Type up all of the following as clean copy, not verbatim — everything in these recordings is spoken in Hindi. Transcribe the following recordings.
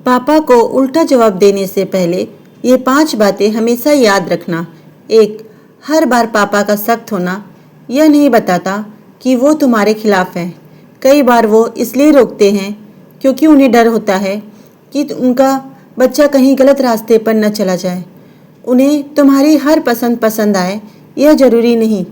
पापा को उल्टा जवाब देने से पहले ये 5 बातें हमेशा याद रखना। 1. हर बार पापा का सख्त होना यह नहीं बताता कि वो तुम्हारे खिलाफ हैं। कई बार वो इसलिए रोकते हैं क्योंकि उन्हें डर होता है कि उनका बच्चा कहीं गलत रास्ते पर न चला जाए। उन्हें तुम्हारी हर पसंद पसंद आए यह जरूरी नहीं,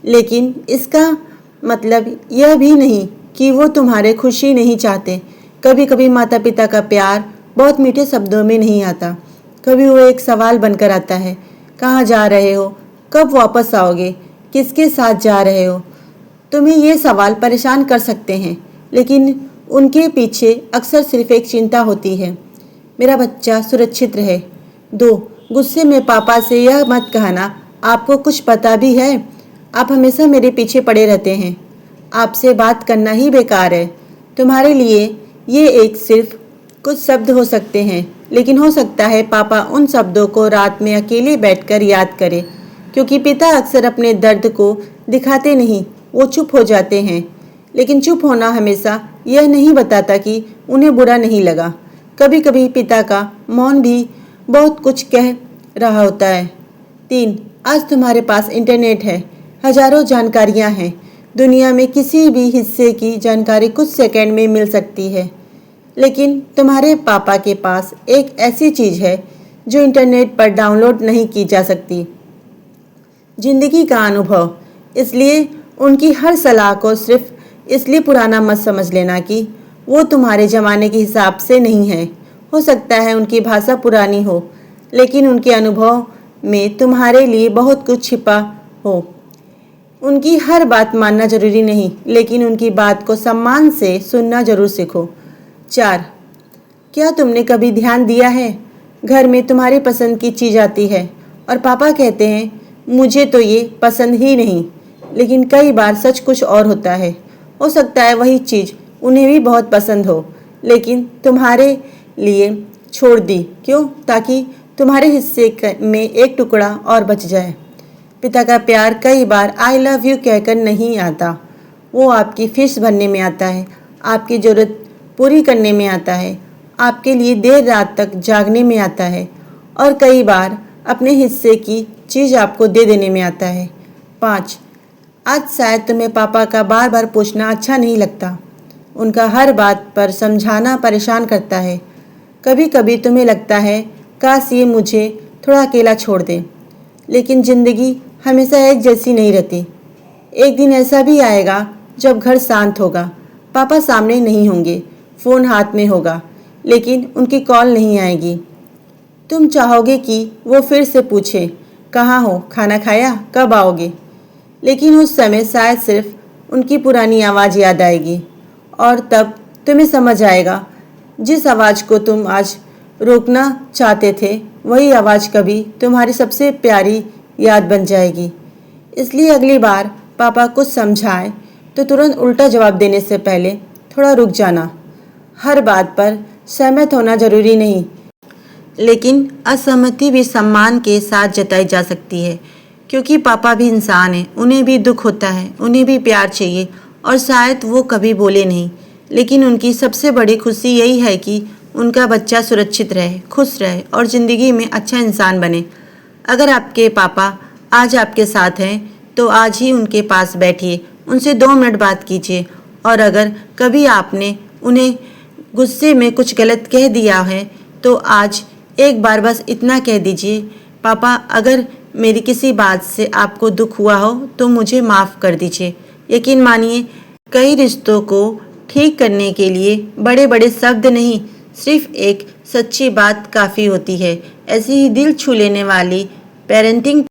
लेकिन इसका मतलब यह भी नहीं कि वो तुम्हारे खुशी नहीं चाहते। कभी कभी माता पिता का प्यार बहुत मीठे शब्दों में नहीं आता, कभी वो एक सवाल बनकर आता है, कहाँ जा रहे हो, कब वापस आओगे, किसके साथ जा रहे हो। तुम्हें ये सवाल परेशान कर सकते हैं, लेकिन उनके पीछे अक्सर सिर्फ एक चिंता होती है, मेरा बच्चा सुरक्षित रहे। 2. गुस्से में पापा से यह मत कहना, आपको कुछ पता भी है, आप हमेशा मेरे पीछे पड़े रहते हैं, आपसे बात करना ही बेकार है। तुम्हारे लिए ये एक सिर्फ कुछ शब्द हो सकते हैं, लेकिन हो सकता है पापा उन शब्दों को रात में अकेले बैठकर याद करें, क्योंकि पिता अक्सर अपने दर्द को दिखाते नहीं, वो चुप हो जाते हैं। लेकिन चुप होना हमेशा यह नहीं बताता कि उन्हें बुरा नहीं लगा। कभी कभी पिता का मौन भी बहुत कुछ कह रहा होता है। 3. आज तुम्हारे पास इंटरनेट है, हजारों जानकारियां हैं, दुनिया में किसी भी हिस्से की जानकारी कुछ सेकंड में मिल सकती है। लेकिन तुम्हारे पापा के पास एक ऐसी चीज़ है जो इंटरनेट पर डाउनलोड नहीं की जा सकती, जिंदगी का अनुभव। इसलिए उनकी हर सलाह को सिर्फ इसलिए पुराना मत समझ लेना कि वो तुम्हारे ज़माने के हिसाब से नहीं है। हो सकता है उनकी भाषा पुरानी हो, लेकिन उनके अनुभव में तुम्हारे लिए बहुत कुछ छिपा हो। उनकी हर बात मानना जरूरी नहीं, लेकिन उनकी बात को सम्मान से सुनना जरूर सीखो। 4. क्या तुमने कभी ध्यान दिया है, घर में तुम्हारी पसंद की चीज़ आती है और पापा कहते हैं मुझे तो ये पसंद ही नहीं, लेकिन कई बार सच कुछ और होता है। हो सकता है वही चीज़ उन्हें भी बहुत पसंद हो, लेकिन तुम्हारे लिए छोड़ दी। क्यों? ताकि तुम्हारे हिस्से में एक टुकड़ा और बच जाए। पिता का प्यार कई बार आई लव यू कहकर नहीं आता, वो आपकी फीस भरने में आता है, आपकी ज़रूरत पूरी करने में आता है, आपके लिए देर रात तक जागने में आता है, और कई बार अपने हिस्से की चीज़ आपको दे देने में आता है। 5. आज शायद तुम्हें पापा का बार बार पूछना अच्छा नहीं लगता, उनका हर बात पर समझाना परेशान करता है। कभी कभी तुम्हें लगता है काश ये मुझे थोड़ा अकेला छोड़ दे, लेकिन ज़िंदगी हमेशा एक जैसी नहीं रहती। एक दिन ऐसा भी आएगा जब घर शांत होगा, पापा सामने नहीं होंगे, फ़ोन हाथ में होगा, लेकिन उनकी कॉल नहीं आएगी। तुम चाहोगे कि वो फिर से पूछे कहाँ हो, खाना खाया, कब आओगे, लेकिन उस समय शायद सिर्फ उनकी पुरानी आवाज़ याद आएगी, और तब तुम्हें समझ आएगा जिस आवाज़ को तुम आज रोकना चाहते थे वही आवाज़ कभी तुम्हारी सबसे प्यारी याद बन जाएगी। इसलिए अगली बार पापा कुछ समझाएं तो तुरंत उल्टा जवाब देने से पहले थोड़ा रुक जाना। हर बात पर सहमत होना जरूरी नहीं, लेकिन असहमति भी सम्मान के साथ जताई जा सकती है, क्योंकि पापा भी इंसान हैं, उन्हें भी दुख होता है, उन्हें भी प्यार चाहिए, और शायद वो कभी बोले नहीं, लेकिन उनकी सबसे बड़ी खुशी यही है कि उनका बच्चा सुरक्षित रहे, खुश रहे और ज़िंदगी में अच्छा इंसान बने। अगर आपके पापा आज आपके साथ हैं तो आज ही उनके पास बैठिए, उनसे 2 मिनट बात कीजिए, और अगर कभी आपने उन्हें गुस्से में कुछ गलत कह दिया है तो आज एक बार बस इतना कह दीजिए, पापा अगर मेरी किसी बात से आपको दुख हुआ हो तो मुझे माफ़ कर दीजिए। यकीन मानिए, कई रिश्तों को ठीक करने के लिए बड़े बड़े शब्द नहीं, सिर्फ एक सच्ची बात काफ़ी होती है। ऐसी ही दिल छू लेने वाली पेरेंटिंग